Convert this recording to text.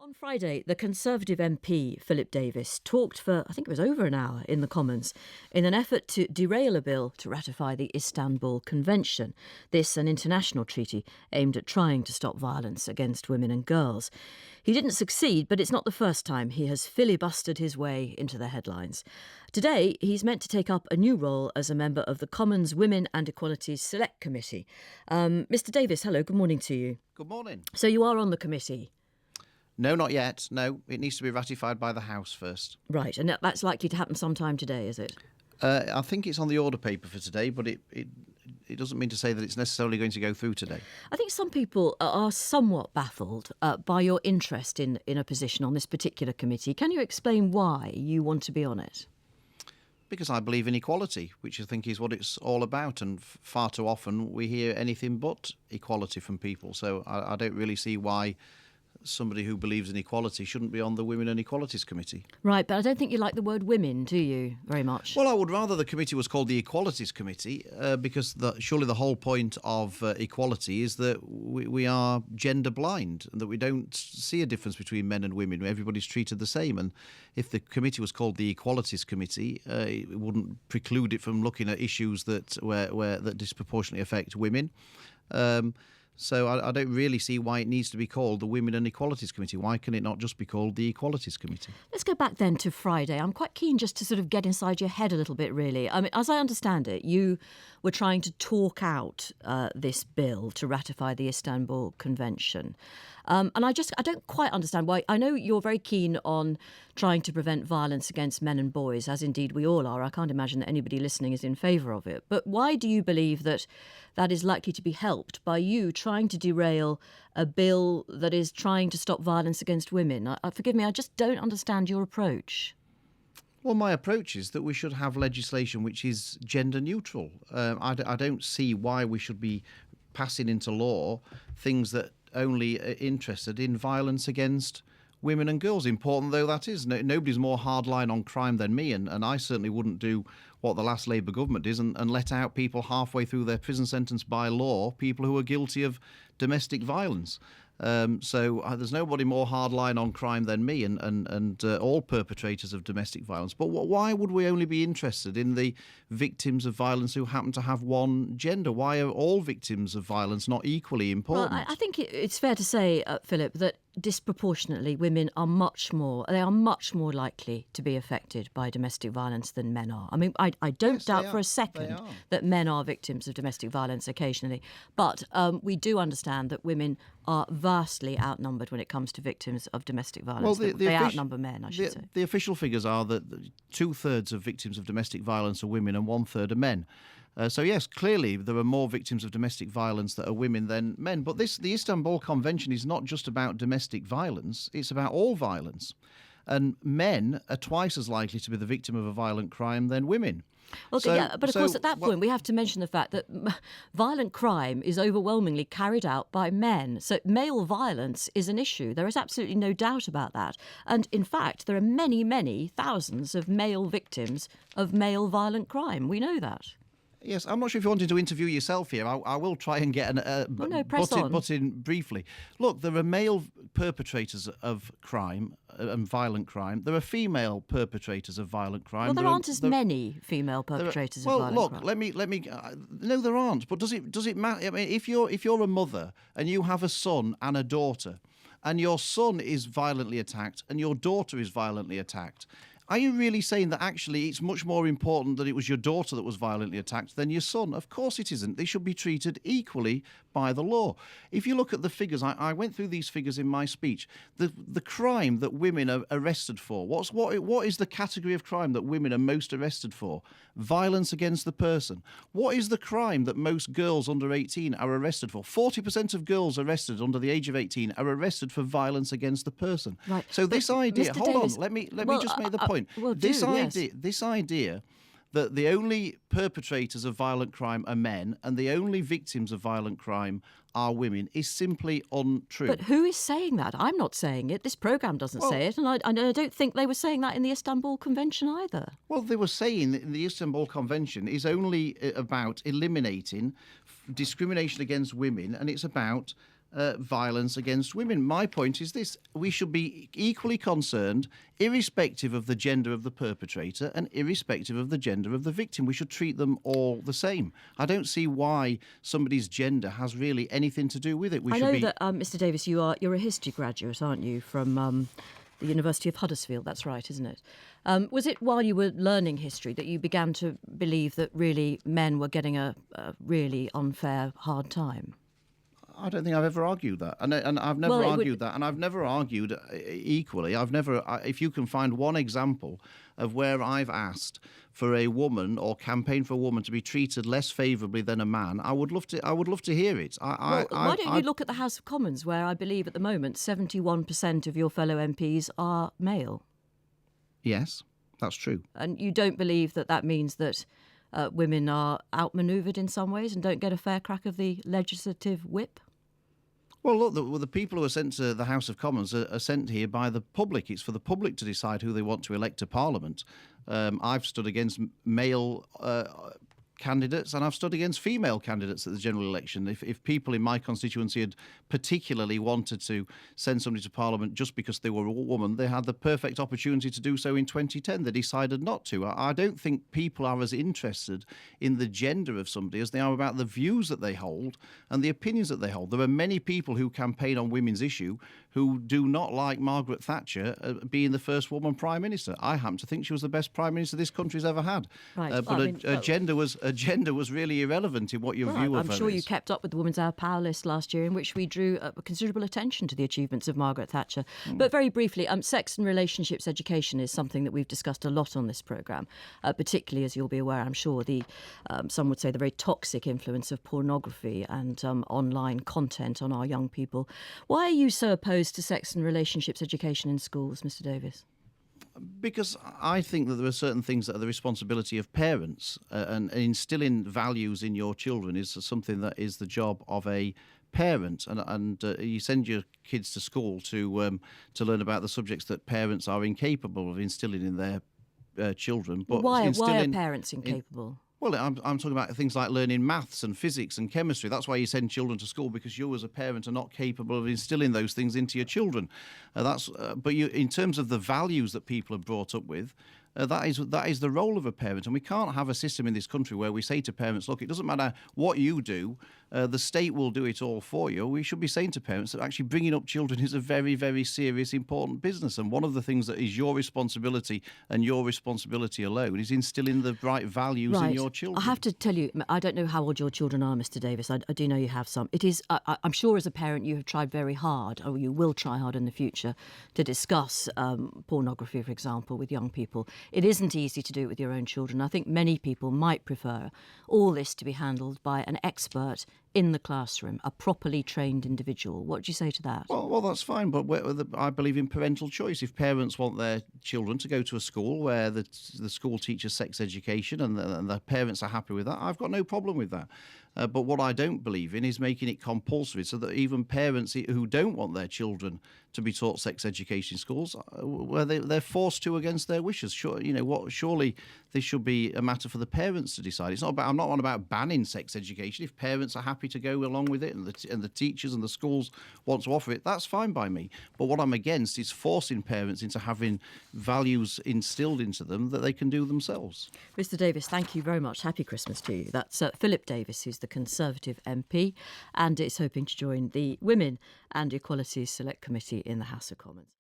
On Friday, the Conservative MP, Philip Davies, talked for, I think it was over an hour in the Commons, in an effort to derail a bill to ratify the Istanbul Convention. This, an international treaty aimed at trying to stop violence against women and girls. He didn't succeed, but it's not the first time he has filibustered his way into the headlines. Today, he's meant to take up a new role as a member of the Commons Women and Equalities Select Committee. Mr Davies, hello, good morning to you. Good morning. So you are on the committee? No, not yet. No, it needs to be ratified by the House first. Right, and that's likely to happen sometime today, is it? I think it's on the order paper for today, but it doesn't mean to say that it's necessarily going to go through today. I think some people are somewhat baffled by your interest in a position on this particular committee. Can you explain why you want to be on it? Because I believe in equality, which I think is what it's all about, and far too often we hear anything but equality from people. So I don't really see why somebody who believes in equality shouldn't be on the Women and Equalities Committee. Right, but I don't think you like the word women, do you, very much? Well, I would rather the committee was called the Equalities Committee because surely the whole point of equality is that we are gender blind and that we don't see a difference between men and women. Everybody's treated the same. And if the committee was called the Equalities Committee, it wouldn't preclude it from looking at issues that disproportionately affect women. So I don't really see why it needs to be called the Women and Equalities Committee. Why can it not just be called the Equalities Committee? Let's go back then to Friday. I'm quite keen just to sort of get inside your head a little bit, really. I mean, as I understand it, you were trying to talk out this bill to ratify the Istanbul Convention. And I don't quite understand why. I know you're very keen on trying to prevent violence against men and boys, as indeed we all are. I can't imagine that anybody listening is in favour of it. But why do you believe that is likely to be helped by you trying to derail a bill that is trying to stop violence against women? Forgive me, I just don't understand your approach. Well, my approach is that we should have legislation which is gender neutral. I don't see why we should be passing into law things that only are interested in violence against women and girls, important though that is. Nobody's more hardline on crime than me, and I certainly wouldn't do what the last Labour government did and let out people halfway through their prison sentence by law, people who are guilty of domestic violence. So there's nobody more hardline on crime than me and all perpetrators of domestic violence. But why would we only be interested in the victims of violence who happen to have one gender? Why are all victims of violence not equally important? Well, I think it's fair to say, Philip, that disproportionately women are much more likely to be affected by domestic violence than men are. I mean, I don't doubt for a second that men are victims of domestic violence occasionally, but we do understand that women are vastly outnumbered when it comes to victims of domestic violence. Well, they outnumber men, I should say. The official figures are that 2/3 of victims of domestic violence are women and 1/3 are men. So yes, clearly there are more victims of domestic violence that are women than men. But the Istanbul Convention is not just about domestic violence, it's about all violence. And men are twice as likely to be the victim of a violent crime than women. Okay, but of course at that point we have to mention the fact that violent crime is overwhelmingly carried out by men. So male violence is an issue. There is absolutely no doubt about that. And in fact, there are many, many thousands of male victims of male violent crime. We know that. Yes, I'm not sure if you wanted to interview yourself here. I will try and get butt in briefly. Look, there are male perpetrators of crime and violent crime. There are female perpetrators of violent crime. Well, there aren't as many female perpetrators of violent crime. Well, look, let me. No, there aren't. But does it matter? I mean, if you're a mother and you have a son and a daughter, and your son is violently attacked and your daughter is violently attacked, are you really saying that actually it's much more important that it was your daughter that was violently attacked than your son? Of course it isn't. They should be treated equally by the law. If you look at the figures, I went through these figures in my speech. The crime that women are arrested for, what is the category of crime that women are most arrested for? Violence against the person. What is the crime that most girls under 18 are arrested for? 40% of girls arrested under the age of 18 are arrested for violence against the person. Right. So this idea, Mr. hold Davies, on, let me just make the point. This idea that the only perpetrators of violent crime are men and the only victims of violent crime are women is simply untrue. But who is saying that? I'm not saying it. This programme doesn't say it, and I don't think they were saying that in the Istanbul Convention either. Well, they were saying that the Istanbul Convention is only about eliminating discrimination against women, and it's about violence against women. My point is this: we should be equally concerned, irrespective of the gender of the perpetrator and irrespective of the gender of the victim. We should treat them all the same. I don't see why somebody's gender has really anything to do with it. I know that, Mr. Davies, you're a history graduate, aren't you, from the University of Huddersfield? That's right, isn't it? Was it while you were learning history that you began to believe that really men were getting a really unfair, hard time? I don't think I've ever argued that, and I've never argued that, and I've never argued equally. I've never. If you can find one example of where I've asked for a woman or campaigned for a woman to be treated less favourably than a man, I would love to. I would love to hear it. Why don't you look at the House of Commons, where I believe at the moment 71% of your fellow MPs are male? Yes, that's true. And you don't believe that means that women are outmanoeuvred in some ways and don't get a fair crack of the legislative whip? Well, look, the people who are sent to the House of Commons are sent here by the public. It's for the public to decide who they want to elect to Parliament. I've stood against male candidates and I've stood against female candidates at the general election. If people in my constituency had particularly wanted to send somebody to Parliament just because they were a woman, they had the perfect opportunity to do so in 2010. They decided not to. I don't think people are as interested in the gender of somebody as they are about the views that they hold and the opinions that they hold. There are many people who campaign on women's issue who do not like Margaret Thatcher being the first woman Prime Minister. I happen to think she was the best Prime Minister this country's ever had. Right. But gender was really irrelevant in what your view of her I'm sure is. you kept up with the Women's Hour Power list last year, in which we drew considerable attention to the achievements of Margaret Thatcher. But very briefly, sex and relationships education is something that we've discussed a lot on this programme, particularly, as you'll be aware, I'm sure, some would say the very toxic influence of pornography and online content on our young people. Why are you so opposed to sex and relationships education in schools, Mr. Davies? Because I think that there are certain things that are the responsibility of parents, and instilling values in your children is something that is the job of a parent. And you send your kids to school to learn about the subjects that parents are incapable of instilling in their children. But why are parents incapable? Well, I'm talking about things like learning maths and physics and chemistry. That's why you send children to school, because you as a parent are not capable of instilling those things into your children. But in terms of the values that people are brought up with, that is the role of a parent. And we can't have a system in this country where we say to parents, look, it doesn't matter what you do, the state will do it all for you. We should be saying to parents that actually bringing up children is a very, very serious, important business. And one of the things that is your responsibility and your responsibility alone is instilling the right values in your children. I have to tell you, I don't know how old your children are, Mr. Davies. I do know you have some. It is, I'm sure as a parent you have tried very hard, or you will try hard in the future, to discuss pornography, for example, with young people. It isn't easy to do it with your own children. I think many people might prefer all this to be handled by an expert in the classroom, a properly trained individual. What do you say to that? Well, that's fine, but I believe in parental choice. If parents want their children to go to a school where the school teaches sex education and the parents are happy with that, I've got no problem with that. But what I don't believe in is making it compulsory so that even parents who don't want their children to be taught sex education in schools, where they're forced to against their wishes. Surely this should be a matter for the parents to decide. I'm not on about banning sex education. If parents are happy to go along with it and the teachers and the schools want to offer it, that's fine by me. But what I'm against is forcing parents into having values instilled into them that they can do themselves. Mr. Davies, thank you very much. Happy Christmas to you. That's Philip Davies, who's the Conservative MP and is hoping to join the Women and Equality Select Committee in the House of Commons.